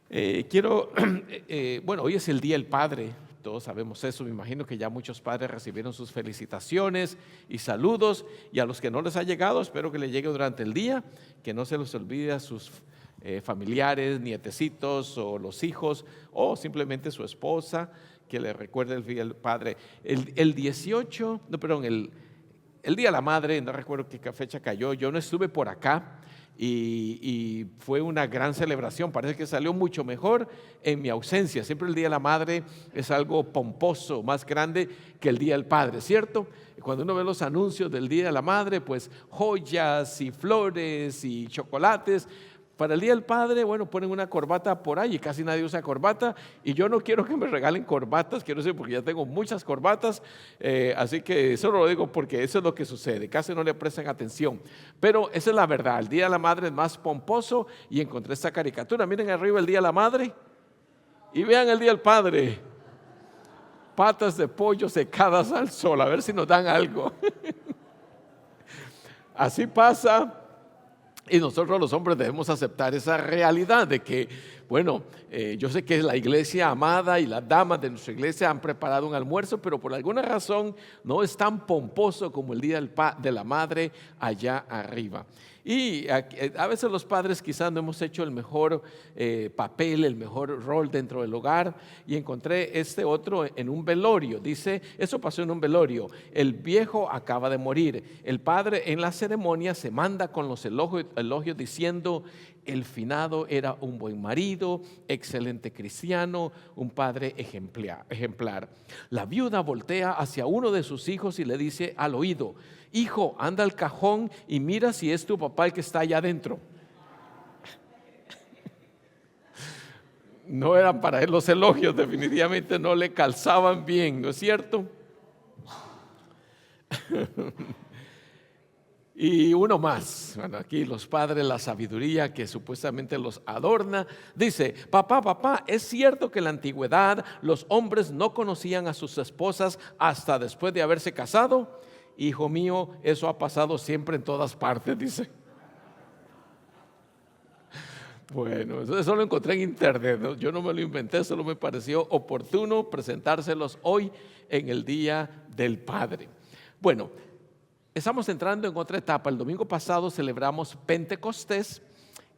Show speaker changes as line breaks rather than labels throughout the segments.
Bueno, hoy es el Día del Padre, todos sabemos eso. Me imagino que ya muchos padres recibieron sus felicitaciones y saludos, y a los que no les ha llegado, espero que les llegue durante el día, que no se les olvide a sus familiares, nietecitos o los hijos, o simplemente su esposa, que le recuerde el Día del Padre. El 18, no, perdón, el Día de la Madre, no recuerdo qué fecha cayó, yo no estuve por acá. Y fue una gran celebración. Parece que salió mucho mejor en mi ausencia. Siempre el Día de la Madre es algo pomposo, más grande que el Día del Padre, ¿cierto? Cuando uno ve los anuncios del Día de la Madre, pues joyas y flores y chocolates. Para el Día del Padre, bueno, ponen una corbata por ahí y casi nadie usa corbata, y yo no quiero que me regalen corbatas, quiero decir, porque ya tengo muchas corbatas, así que eso lo digo porque eso es lo que sucede, casi no le prestan atención, pero esa es la verdad. El Día de la Madre es más pomposo, y encontré esta caricatura. Miren arriba el Día de la Madre y vean el Día del Padre, patas de pollo secadas al sol, a ver si nos dan algo. Así pasa. Y nosotros los hombres debemos aceptar esa realidad de que, bueno, yo sé que la iglesia amada y las damas de nuestra iglesia han preparado un almuerzo, pero por alguna razón no es tan pomposo como el Día de la Madre allá arriba. Y a veces los padres quizás no hemos hecho el mejor papel, el mejor rol dentro del hogar, y encontré este otro en un velorio. Dice, eso pasó en un velorio. El viejo acaba de morir. El padre en la ceremonia se manda con los elogios diciendo: el finado era un buen marido, excelente cristiano, un padre ejemplar. La viuda voltea hacia uno de sus hijos y le dice al oído: hijo, anda al cajón y mira si es tu papá el que está allá adentro. No eran para él los elogios, definitivamente no le calzaban bien, ¿no es cierto? Y uno más, bueno, aquí los padres, la sabiduría que supuestamente los adorna, dice: papá, ¿es cierto que en la antigüedad los hombres no conocían a sus esposas hasta después de haberse casado? Hijo mío, eso ha pasado siempre en todas partes, dice. Bueno, eso lo encontré en internet, ¿no? Yo no me lo inventé, solo me pareció oportuno presentárselos hoy en el Día del Padre. Bueno, estamos entrando en otra etapa. El domingo pasado celebramos Pentecostés,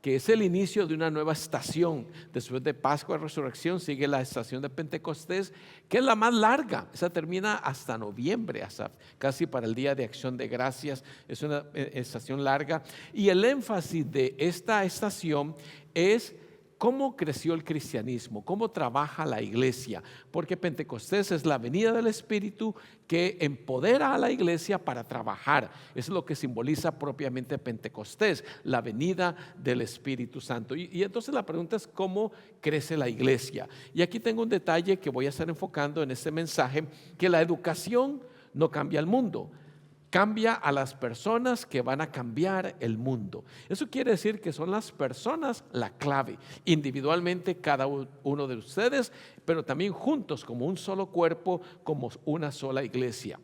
que es el inicio de una nueva estación. Después de Pascua y Resurrección sigue la estación de Pentecostés, que es la más larga. Esa termina hasta noviembre, hasta casi para el Día de Acción de Gracias. Es una estación larga, y el énfasis de esta estación es cómo creció el cristianismo, cómo trabaja la iglesia, porque Pentecostés es la venida del Espíritu que empodera a la iglesia para trabajar. Eso es lo que simboliza propiamente Pentecostés, la venida del Espíritu Santo. Y entonces la pregunta es: ¿cómo crece la iglesia? Y aquí tengo un detalle que voy a estar enfocando en este mensaje: que la educación no cambia el mundo, cambia a las personas que van a cambiar el mundo. Eso quiere decir que son las personas la clave, individualmente cada uno de ustedes, pero también juntos como un solo cuerpo, como una sola iglesia.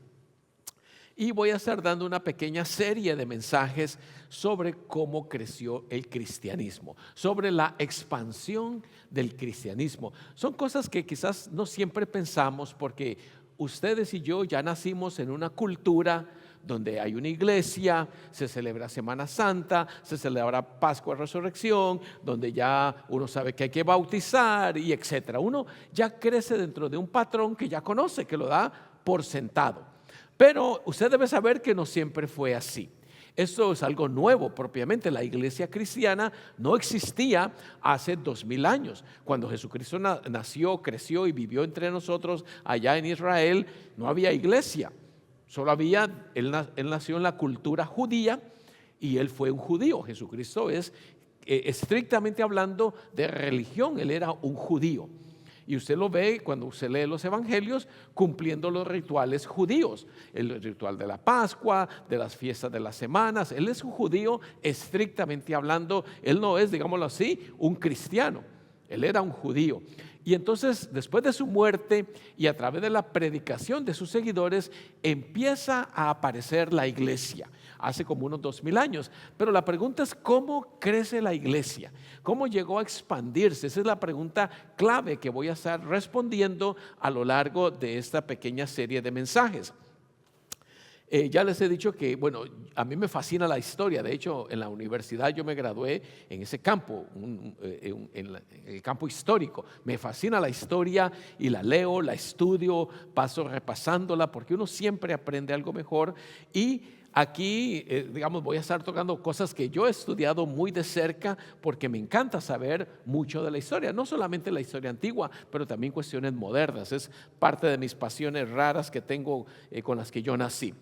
Y voy a estar dando una pequeña serie de mensajes sobre cómo creció el cristianismo, sobre la expansión del cristianismo. Son cosas que quizás no siempre pensamos, porque ustedes y yo ya nacimos en una cultura donde hay una iglesia, se celebra Semana Santa, se celebra Pascua, Resurrección, donde ya uno sabe que hay que bautizar y etcétera. Uno ya crece dentro de un patrón que ya conoce, que lo da por sentado. Pero usted debe saber que no siempre fue así. Esto es algo nuevo propiamente. La iglesia cristiana no existía hace 2000 años. Cuando Jesucristo nació, creció y vivió entre nosotros allá en Israel, no había iglesia. Solo había, él nació en la cultura judía y él fue un judío. Jesucristo es estrictamente hablando de religión, él era un judío. Y usted lo ve cuando usted lee los evangelios, cumpliendo los rituales judíos, el ritual de la Pascua, de las fiestas de las semanas. Él es un judío estrictamente hablando, él no es, digámoslo así, un cristiano. Él era un judío. Y entonces, después de su muerte y a través de la predicación de sus seguidores, empieza a aparecer la iglesia, hace como unos 2000 años. Pero la pregunta es, ¿cómo crece la iglesia? ¿Cómo llegó a expandirse? Esa es la pregunta clave que voy a estar respondiendo a lo largo de esta pequeña serie de mensajes. Ya les he dicho que, bueno, a mí me fascina la historia. De hecho, en la universidad yo me gradué en ese campo, en el campo histórico. Me fascina la historia y la leo, la estudio, paso repasándola porque uno siempre aprende algo mejor. Y aquí, digamos, voy a estar tocando cosas que yo he estudiado muy de cerca porque me encanta saber mucho de la historia, no solamente la historia antigua, pero también cuestiones modernas. Es parte de mis pasiones raras que tengo con las que yo nací.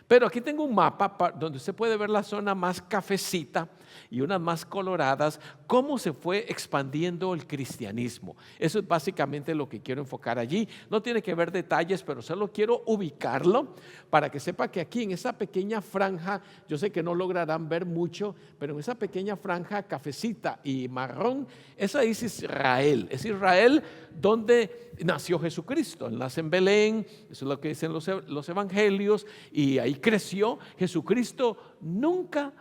Pero aquí tengo un mapa donde usted puede ver la zona más cafecita y unas más coloradas, cómo se fue expandiendo el cristianismo. Eso es básicamente lo que quiero enfocar allí. No tiene que ver detalles, pero solo quiero ubicarlo para que sepa que aquí en esa pequeña franja, yo sé que no lograrán ver mucho, pero en esa pequeña franja cafecita y marrón, esa es Israel. Es Israel donde nació Jesucristo. Él nace en Belén, eso es lo que dicen los evangelios, y ahí creció. Jesucristo nunca,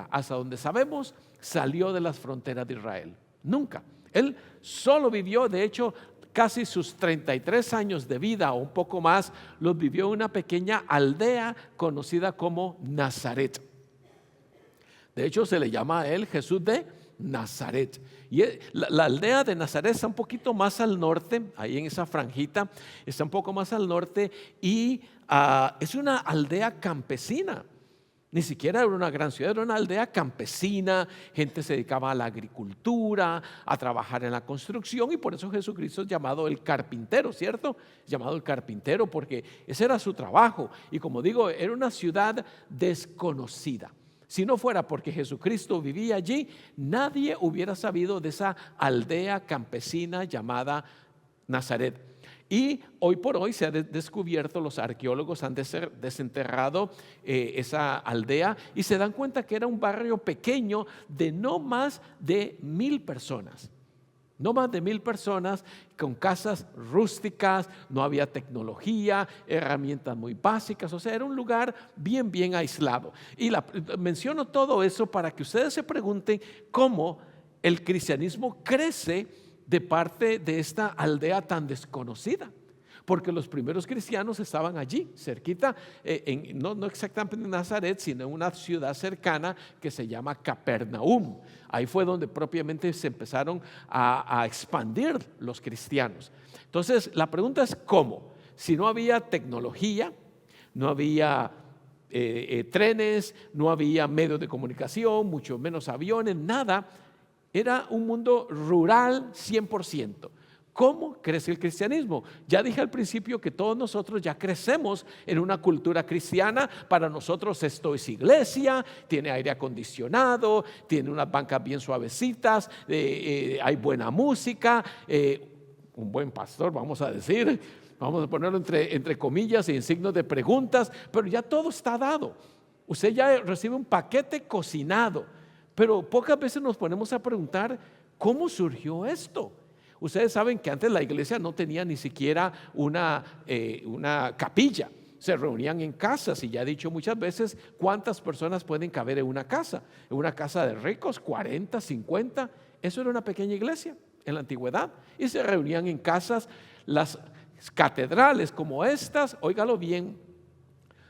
hasta donde sabemos, salió de las fronteras de Israel. Nunca. Él solo vivió, de hecho, casi sus 33 años de vida o un poco más, los vivió en una pequeña aldea conocida como Nazaret. De hecho, se le llama a él Jesús de Nazaret. Y la aldea de Nazaret está un poquito más al norte, ahí en esa franjita, está un poco más al norte y es una aldea campesina. Ni siquiera era una gran ciudad, era una aldea campesina, gente se dedicaba a la agricultura, a trabajar en la construcción, y por eso Jesucristo es llamado el carpintero, ¿cierto? Llamado el carpintero porque ese era su trabajo, y como digo, era una ciudad desconocida. Si no fuera porque Jesucristo vivía allí, nadie hubiera sabido de esa aldea campesina llamada Nazaret. Y hoy por hoy se ha descubierto, los arqueólogos han desenterrado esa aldea y se dan cuenta que era un barrio pequeño de no más de 1000 personas. No más de 1000 personas con casas rústicas, no había tecnología, herramientas muy básicas, o sea, era un lugar bien aislado. Y menciono todo eso para que ustedes se pregunten cómo el cristianismo crece de parte de esta aldea tan desconocida, porque los primeros cristianos estaban allí, cerquita, no exactamente en Nazaret, sino en una ciudad cercana que se llama Capernaum. Ahí fue donde propiamente se empezaron a expandir los cristianos. Entonces, la pregunta es ¿cómo? Si no había tecnología, no había trenes, no había medios de comunicación, mucho menos aviones, nada. Era un mundo rural 100%. ¿Cómo crece el cristianismo? Ya dije al principio que todos nosotros ya crecemos en una cultura cristiana. Para nosotros esto es iglesia, tiene aire acondicionado, tiene unas bancas bien suavecitas, hay buena música, un buen pastor, vamos a decir, vamos a ponerlo entre comillas y en signos de preguntas, pero ya todo está dado. Usted ya recibe un paquete cocinado. Pero pocas veces nos ponemos a preguntar ¿cómo surgió esto? Ustedes saben que antes la iglesia no tenía ni siquiera una capilla. Se reunían en casas y ya he dicho muchas veces cuántas personas pueden caber en una casa. En una casa de ricos, 40, 50. Eso era una pequeña iglesia en la antigüedad. Y se reunían en casas. Las catedrales como estas, óigalo bien,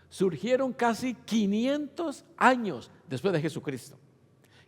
surgieron casi 500 años después de Jesucristo.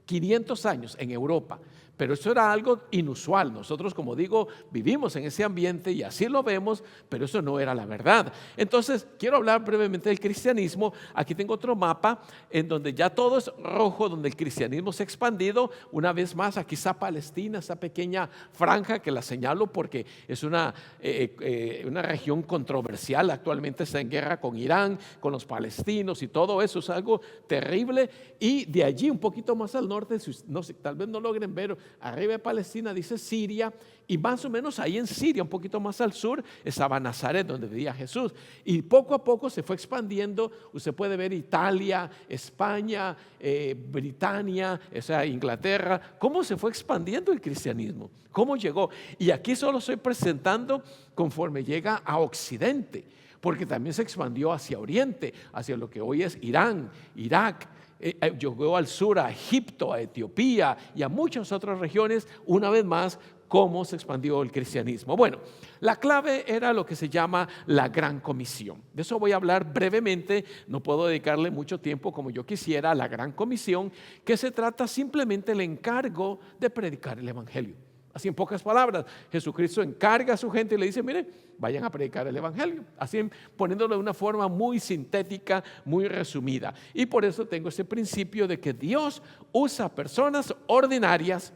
500 años en Europa, pero eso era algo inusual. Nosotros, como digo, vivimos en ese ambiente y así lo vemos, pero eso no era la verdad. Entonces, quiero hablar brevemente del cristianismo. Aquí tengo otro mapa en donde ya todo es rojo, donde el cristianismo se ha expandido. Una vez más, aquí está Palestina, esa pequeña franja que la señalo porque es una región controversial. Actualmente está en guerra con Irán, con los palestinos y todo eso es algo terrible. Y de allí, un poquito más al norte, norte, no sé, tal vez no logren ver, arriba de Palestina dice Siria, y más o menos ahí en Siria, un poquito más al sur, estaba Nazaret, donde vivía Jesús. Y poco a poco se fue expandiendo. Usted puede ver Italia, España, Britania, o sea, Inglaterra, cómo se fue expandiendo el cristianismo, cómo llegó. Y aquí solo estoy presentando conforme llega a Occidente, porque también se expandió hacia Oriente, hacia lo que hoy es Irán, Irak. Llegó al sur, a Egipto, a Etiopía y a muchas otras regiones, una vez más, cómo se expandió el cristianismo. Bueno, la clave era lo que se llama la Gran Comisión. De eso voy a hablar brevemente, no puedo dedicarle mucho tiempo como yo quisiera a la Gran Comisión, que se trata simplemente del encargo de predicar el Evangelio. Así en pocas palabras, Jesucristo encarga a su gente y le dice, mire, vayan a predicar el Evangelio. Así poniéndolo de una forma muy sintética, muy resumida. Y por eso tengo ese principio de que Dios usa personas ordinarias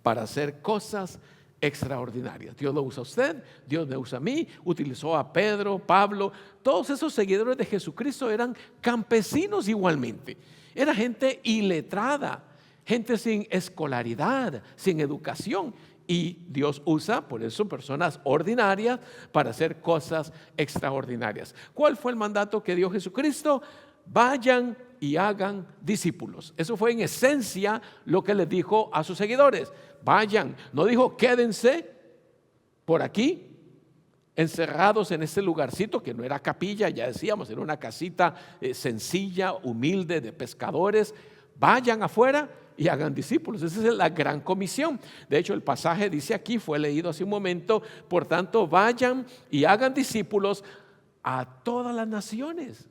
para hacer cosas extraordinarias. Dios lo usa a usted, Dios me usa a mí, utilizó a Pedro, Pablo. Todos esos seguidores de Jesucristo eran campesinos igualmente. Era gente iletrada, gente sin escolaridad, sin educación. Y Dios usa, por eso, personas ordinarias para hacer cosas extraordinarias. ¿Cuál fue el mandato que dio Jesucristo? Vayan y hagan discípulos. Eso fue en esencia lo que les dijo a sus seguidores. Vayan, no dijo quédense por aquí, encerrados en este lugarcito que no era capilla, ya decíamos, era una casita sencilla, humilde, de pescadores. Vayan afuera y hagan discípulos. Esa es la gran comisión. De hecho, el pasaje dice aquí, fue leído hace un momento, por tanto, vayan y hagan discípulos a todas las naciones.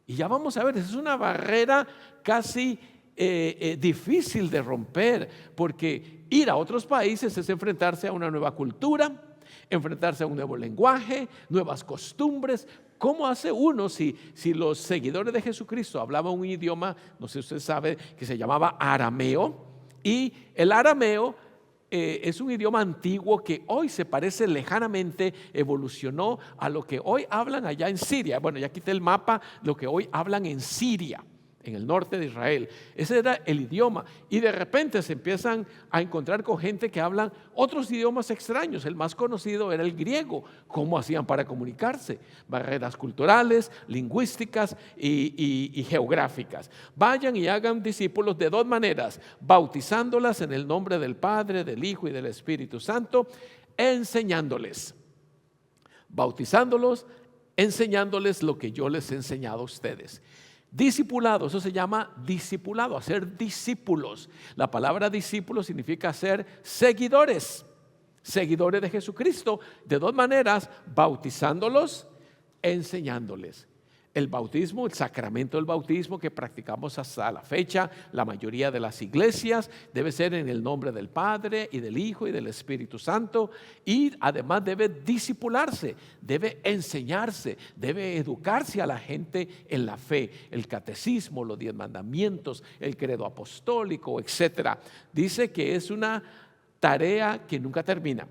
Y ya vamos a ver, esa es una barrera casi difícil de romper, porque ir a otros países es enfrentarse a una nueva cultura, enfrentarse a un nuevo lenguaje, nuevas costumbres. ¿Cómo hace uno si los seguidores de Jesucristo hablaban un idioma, no sé si usted sabe, que se llamaba arameo? Y el arameo es un idioma antiguo que hoy se parece lejanamente, evolucionó a lo que hoy hablan allá en Siria. Bueno, ya quité el mapa, lo que hoy hablan en Siria, en el norte de Israel. Ese era el idioma. Y de repente se empiezan a encontrar con gente que hablan otros idiomas extraños. El más conocido era el griego. ¿Cómo hacían para comunicarse? Barreras culturales, lingüísticas y geográficas. Vayan y hagan discípulos de dos maneras: bautizándolas en el nombre del Padre, del Hijo y del Espíritu Santo, enseñándoles. Bautizándolos, enseñándoles lo que yo les he enseñado a ustedes. Discipulado, eso se llama discipulado, hacer discípulos. La palabra discípulo significa ser seguidores, seguidores de Jesucristo, de dos maneras: bautizándolos, enseñándoles. El bautismo, el sacramento del bautismo que practicamos hasta la fecha, la mayoría de las iglesias, debe ser en el nombre del Padre y del Hijo y del Espíritu Santo, y además debe discipularse, debe enseñarse, debe educarse a la gente en la fe, el catecismo, los 10 mandamientos, el credo apostólico, etcétera. Dice que es una tarea que nunca termina.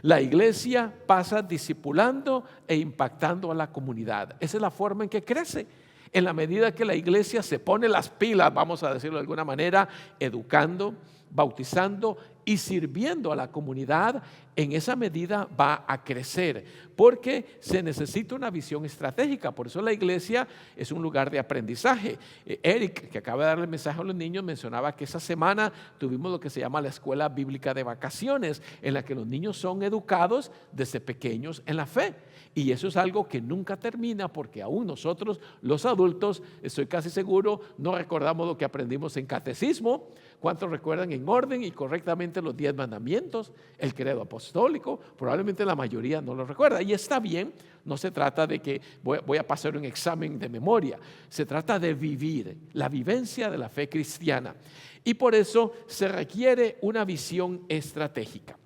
La iglesia pasa discipulando e impactando a la comunidad. Esa es la forma en que crece. En la medida que la iglesia se pone las pilas, vamos a decirlo de alguna manera, educando, bautizando y sirviendo a la comunidad, en esa medida va a crecer, porque se necesita una visión estratégica. Por eso la iglesia es un lugar de aprendizaje. Eric, que acaba de darle el mensaje a los niños, mencionaba que esa semana tuvimos lo que se llama la escuela bíblica de vacaciones, en la que los niños son educados desde pequeños en la fe. Y eso es algo que nunca termina, porque aún nosotros, los adultos, estoy casi seguro, no recordamos lo que aprendimos en catecismo. ¿Cuántos recuerdan en orden y correctamente los 10 mandamientos, el credo apostólico? Probablemente la mayoría no lo recuerda. Y está bien, no se trata de que voy a pasar un examen de memoria. Se trata de vivir, la vivencia de la fe cristiana. Y por eso se requiere una visión estratégica.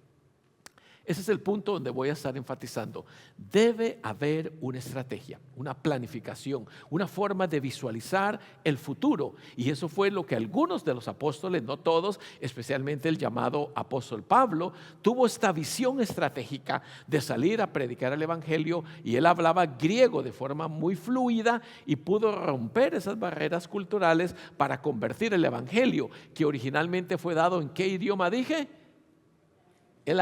Ese es el punto donde voy a estar enfatizando. Debe haber una estrategia, una planificación, una forma de visualizar el futuro. Y eso fue lo que algunos de los apóstoles, no todos, especialmente el llamado apóstol Pablo, tuvo esta visión estratégica de salir a predicar el evangelio, y él hablaba griego de forma muy fluida y pudo romper esas barreras culturales para convertir el evangelio, que originalmente fue dado ¿en qué idioma dije? En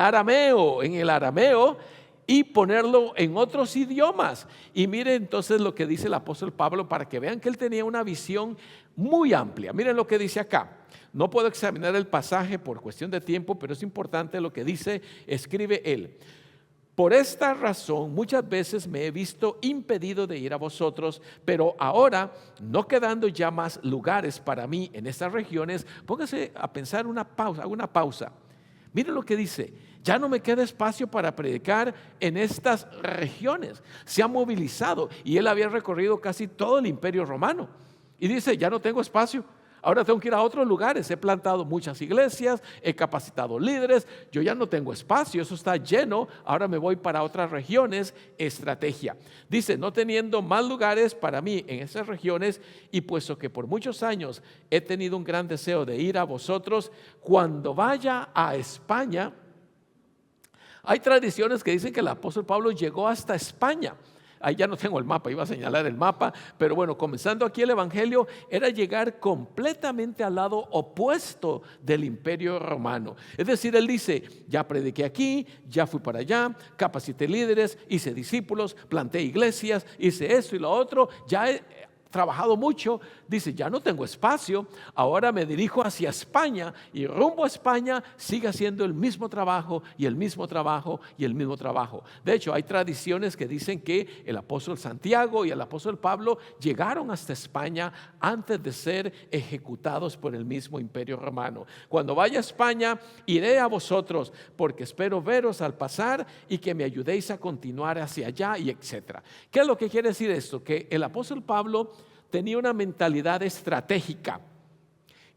el arameo, y ponerlo en otros idiomas. Y mire entonces lo que dice el apóstol Pablo, para que vean que él tenía una visión muy amplia. Miren lo que dice acá. No puedo examinar el pasaje por cuestión de tiempo, pero es importante lo que dice, escribe él. Por esta razón muchas veces me he visto impedido de ir a vosotros, pero ahora, no quedando ya más lugares para mí en estas regiones, póngase a pensar una pausa. Miren lo que dice: ya no me queda espacio para predicar en estas regiones. Se ha movilizado, y él había recorrido casi todo el imperio romano, y dice: ya no tengo espacio, ahora tengo que ir a otros lugares. He plantado muchas iglesias, he capacitado líderes, yo ya no tengo espacio, eso está lleno, ahora me voy para otras regiones. Estrategia. Dice: no teniendo más lugares para mí en esas regiones, y puesto que por muchos años he tenido un gran deseo de ir a vosotros, cuando vaya a España. Hay tradiciones que dicen que el apóstol Pablo llegó hasta España. Ahí ya no tengo el mapa, iba a señalar el mapa, pero bueno, comenzando aquí el evangelio, era llegar completamente al lado opuesto del imperio romano. Es decir, él dice: ya prediqué aquí, ya fui para allá, capacité líderes, hice discípulos, planté iglesias, hice esto y lo otro, ya he trabajado mucho. Dice: ya no tengo espacio, ahora me dirijo hacia España, y rumbo a España sigue haciendo el mismo trabajo y el mismo trabajo y el mismo trabajo. De hecho, hay tradiciones que dicen que el apóstol Santiago y el apóstol Pablo llegaron hasta España antes de ser ejecutados por el mismo imperio romano. Cuando vaya a España, iré a vosotros, porque espero veros al pasar y que me ayudéis a continuar hacia allá, y etcétera. ¿Qué es lo que quiere decir esto? Que el apóstol Pablo tenía una mentalidad estratégica,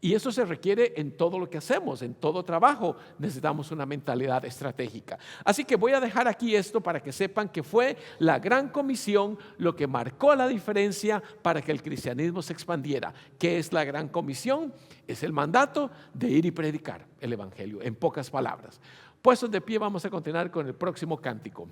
y eso se requiere en todo lo que hacemos, en todo trabajo necesitamos una mentalidad estratégica. Así que voy a dejar aquí esto para que sepan que fue la gran comisión lo que marcó la diferencia para que el cristianismo se expandiera. ¿Qué es la gran comisión? Es el mandato de ir y predicar el evangelio, en pocas palabras. Puestos de pie, vamos a continuar con el próximo cántico.